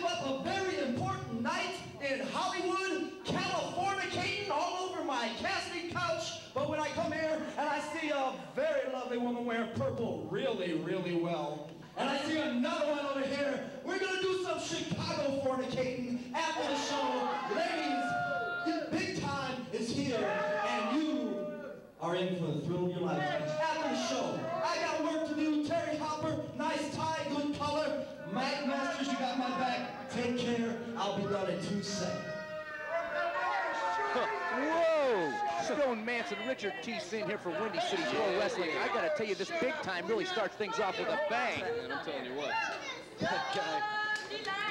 up a very important night in Hollywood, Californicating all over my casting couch. But when I come here and I see a very lovely woman wearing purple really, really well, and I see another one over here, we're gonna do some Chicago fornicating after the show. Ladies, Big Time is here, and you are in for the thrill of your life. After the show, I got work to do. Terry Hopper, nice tie, good color. Mike Masters, you got my back. Take care. I'll be done in 2 seconds. Whoa! Stone Manson, Richard T. Sin here for Windy City Pro Wrestling. I gotta tell you, this Big Time really starts things off with a bang. And I'm telling you what, that guy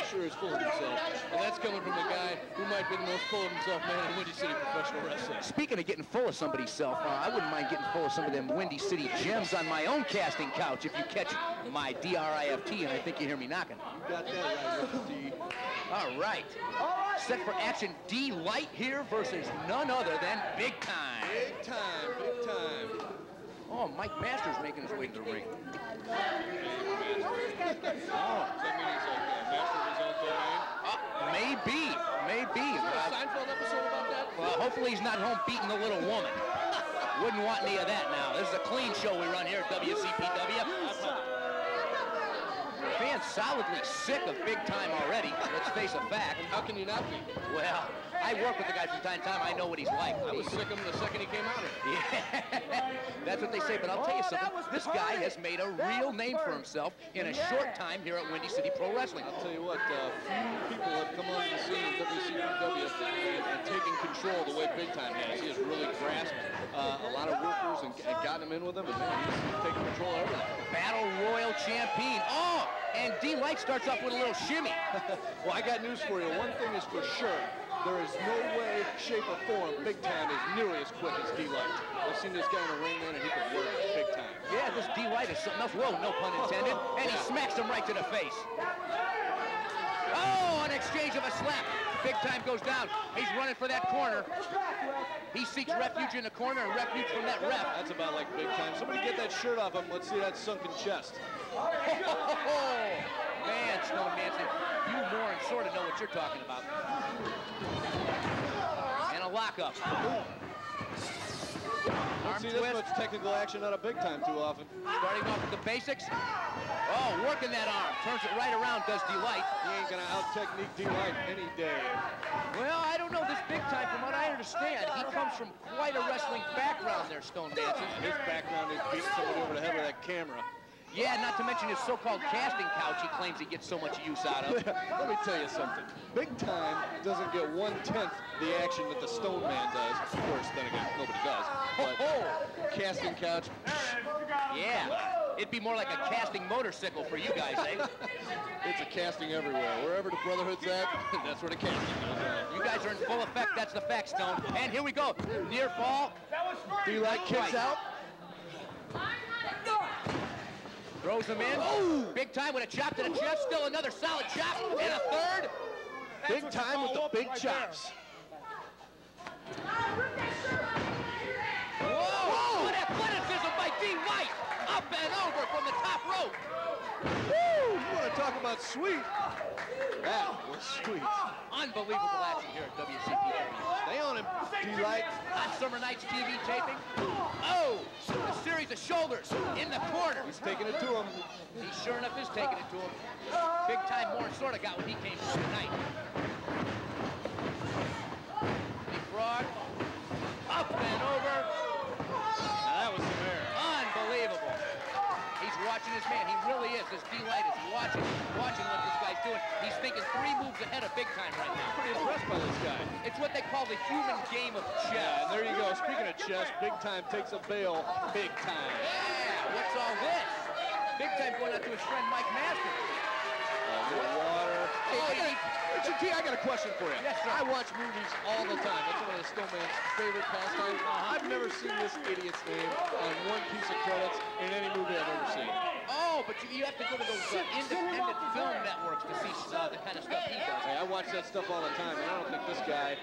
sure is full of himself. And that's coming from a guy who might be the most full of himself man in Windy City professional wrestling. Speaking of getting full of somebody's self, I wouldn't mind getting full of some of them Windy City gems on my own casting couch if you catch my DRIFT, and I think you hear me knocking. You got that right, D. All right. Set for action, D-Lyte here versus none other than Big Time. Big Time, Big Time. Oh, Mike Masters making his way to the ring. Oh. Does that mean he's like master of his own domain? Maybe. Is there a Seinfeld episode about that? Well, hopefully he's not home beating the little woman. Wouldn't want any of that now. This is a clean show we run here at WCPW. Fans solidly sick of Big Time already. Let's face a fact. How can you not be? Well, I work with the guy from time to time. I know what he's like. I was sick of him the second he came out here. Yeah, that's what they say. But I'll tell you something. This guy has made a real name for himself in a short time here at Windy City Pro Wrestling. I'll tell you what, few people have come onto the scene in WCPW and taken control the way Big Time has. He has really grasped a lot of workers and gotten them in with him, and man, he's taking control of everything. Battle Royal Champion. Oh, and D-Lyte starts off with a little shimmy. Well, I got news for you. One thing is for sure. There is no way, shape, or form Big Time is nearly as quick as D-Lyte. I've seen this guy in the ring, man, and he can work Big Time. Yeah, this D-Lyte is something else. Whoa, no pun intended. And he smacks him right to the face. Oh, an exchange of a slap. Big Time goes down. He's running for that corner. He seeks refuge in the corner and refuge from that ref. That's about like Big Time. Somebody get that shirt off him. Let's see that sunken chest. Man, Stone Manson, you more and sort of know what you're talking about. And a lockup. Don't see this much technical action out of Big Time too often. Starting off with the basics. Oh, working that arm. Turns it right around, does D-Lyte. He ain't gonna out-technique D-Lyte any day. Well, I don't know this Big Time. From what I understand, he comes from quite a wrestling background there, Stone Manson. His background is beating somebody over the head with that camera. Yeah, not to mention his so-called casting couch he claims he gets so much use out of. Let me tell you something. Big Time doesn't get 1/10 the action that the Stone Man does. Of course, then again, nobody does. But casting couch. Yeah, it'd be more like a casting motorcycle for you guys, eh? It's a casting everywhere. Wherever the Brotherhood's at, that's where the casting goes on. You guys are in full effect. That's the fact, Stone. And here we go. Near fall. D-Lyte kicks out. Throws him in. Oh! Big Time with a chop to the chest. Still another solid chop. And a third. Big Time with the big chops. Whoa! What athleticism by D-Lyte. Up and over from the top rope. Woo! You want to talk about sweet? That was sweet. Unbelievable action here at WCPW. Stay on him, D-Lyte. On Summer Night's TV taping. Oh! A series of shoulders in the corner. He's taking it to him. He sure enough is taking it to him. Big Time more sort of got what he came for tonight. Big frog. Up and over. Now that was some air. Unbelievable. He's watching his man. He really is. This D-Lyte is watching what this guy's doing. He's thinking 3 moves ahead of Big Time right now. Pretty impressed by this guy. It's what they call the human game of chess. Yeah, and there you go. Speaking of chess, Big Time takes a bail. Big Time. Yeah, what's all this? Big Time going out to his friend Mike Masters. Water. Hey, Richard T, I got a question for you. Yes, sir. I watch movies all the time. That's one of the Stone Man's favorite pastimes. I've never seen this idiot's name on one piece of credits in any movie I've ever seen. Oh, but you have to go to those independent film networks to see the kind of stuff he does. Hey, I watch that stuff all the time, and I don't think this guy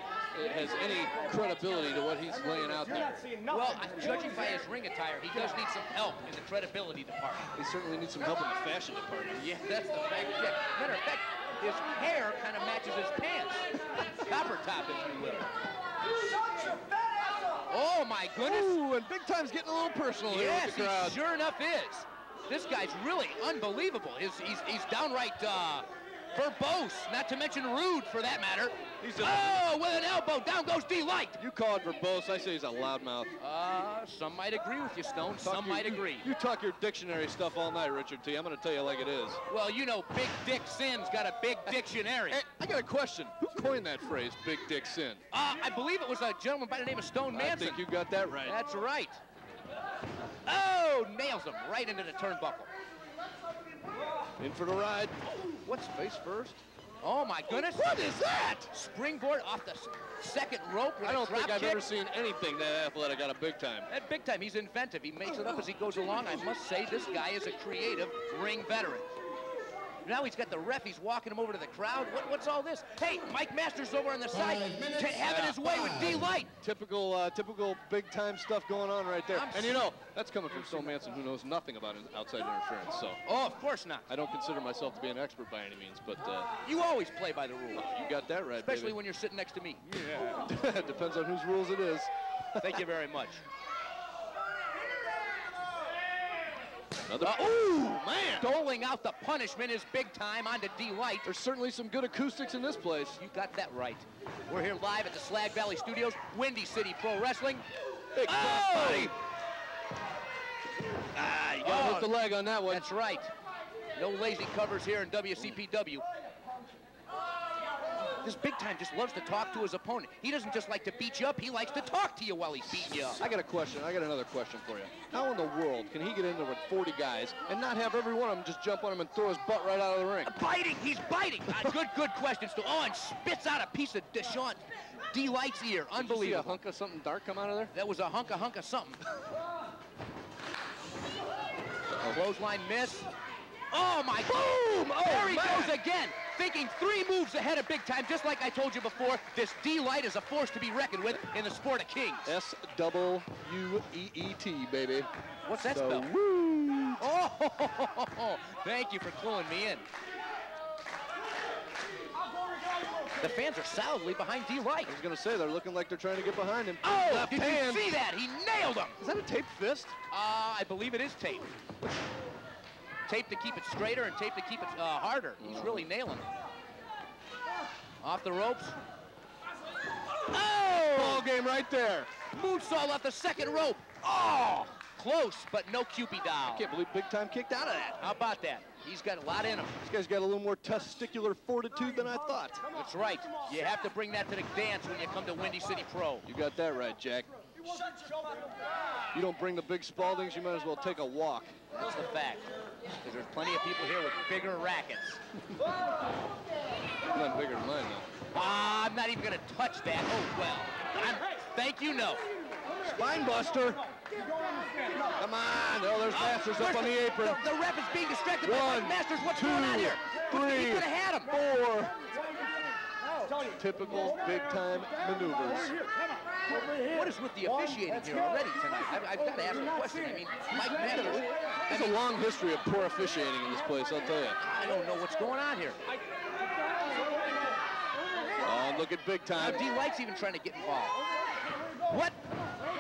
has any credibility to what he's laying out there. Well, judging by his ring attire, he does need some help in the credibility department. He certainly needs some help in the fashion department. Yeah, that's the fact. Yeah. Matter of fact, his hair kind of matches his pants. Copper top, if you will. Oh my goodness. Ooh, and Big Time's getting a little personal here with the crowd. Yes, he sure enough is. This guy's really unbelievable. He's downright verbose, not to mention rude for that matter. Oh, with an elbow, down goes D-Lyte. You call it verbose, I say he's a loudmouth. Some might agree with you, Stone. Some might agree. You talk your dictionary stuff all night, Richard T. I'm going to tell you like it is. Well, you know, Big Dick Sin's got a big dictionary. Hey, I got a question. Who coined that phrase, Big Dick Sin? I believe it was a gentleman by the name of Stone Manson. I think you got that right. That's right. Oh, nails him right into the turnbuckle. In for the ride. What's face first? Oh my goodness. What is that? Springboard off the second rope. I don't think I've ever seen anything that athletic out of Big Time. At Big Time, he's inventive. He makes it up as he goes along. I must say, this guy is a creative ring veteran. Now he's got the ref. He's walking him over to the crowd. What's all this? Hey, Mike Masters over on the side, having his way with D-Lyte. Typical Big Time stuff going on right there. And you know, that's coming from Stone Manson, who knows nothing about outside interference. So. Oh, of course not. I don't consider myself to be an expert by any means, but you always play by the rules. You got that right, especially baby. when you're sitting next to me. Yeah. Depends on whose rules it is. Thank you very much. Ooh, man! Doling out the punishment is Big Time onto D-Lyte. There's certainly some good acoustics in this place. You got that right. We're here live at the Slag Valley Studios, Windy City Pro Wrestling. Big body. You gotta hook the leg on that one. That's right. No lazy covers here in WCPW. This Big Time just loves to talk to his opponent. He doesn't just like to beat you up, he likes to talk to you while he's beating you up. I got a question. I got another question for you. How in the world can he get in there with 40 guys and not have every one of them just jump on him and throw his butt right out of the ring? Biting, he's biting. Good question, Stu. Oh, and spits out a piece of Deshaun D-Lyte's ear. Unbelievable. Did you see a hunk of something dark come out of there? That was a hunk of something. Clothesline miss. Oh my God! Boom! There he goes again, thinking 3 moves ahead of Big Time. Just like I told you before, this D-Lyte is a force to be reckoned with in the sport of kings. S-W-E-E-T, baby. What's that spell? Woo! Oh, thank you for cluing me in. The fans are solidly behind D-Lyte. I was going to say, they're looking like they're trying to get behind him. Oh, left did hand. You see that? He nailed him. Is that a taped fist? I believe it is tape. Tape to keep it straighter and tape to keep it harder. He's really nailing it. Off the ropes. Oh! Ball game right there. Moonsault off the second rope. Oh! Close, but no Cupid doll. I can't believe Big Time kicked out of that. How about that? He's got a lot in him. This guy's got a little more testicular fortitude than I thought. That's right. You have to bring that to the dance when you come to Windy City Pro. You got that right, Jack. You don't bring the big Spaldings, you might as well take a walk. That's the fact. Because there's plenty of people here with bigger rackets. Not bigger than mine, though. I'm not even going to touch that. Oh, well. Thank you, no. Spine buster. Come on. Oh, there's Masters up on the apron. The ref is being distracted by One, Masters. What's two, going on here? three, He could have had him. 4. Typical Big Time maneuvers. What is with the officiating here already tonight? I've got to ask a question. I mean, Mike Masters. There's a long history of poor officiating in this place, I'll tell you. I don't know what's going on here. Oh, look at Big Time. Now, D-Lyte's even trying to get involved. What?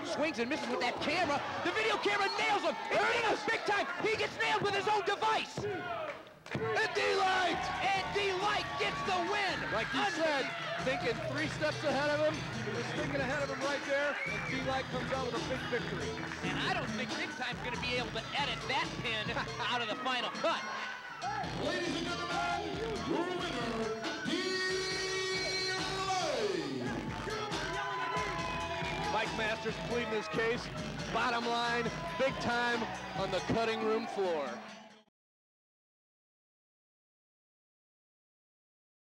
Swings and misses with that camera. The video camera nails him. There he is, Big Time. He gets nailed with his own device. And D-Lyte! And D-Lyte gets the win. Like you said, thinking 3 steps ahead of him. He was thinking ahead of him right there, and D-Lyte comes out with a big victory. And I don't think Big Time's going to be able to edit that pin out of the final cut. Ladies and gentlemen, your winner, D-Lyte. Mike Masters pleading his case. Bottom line, Big Time on the cutting room floor.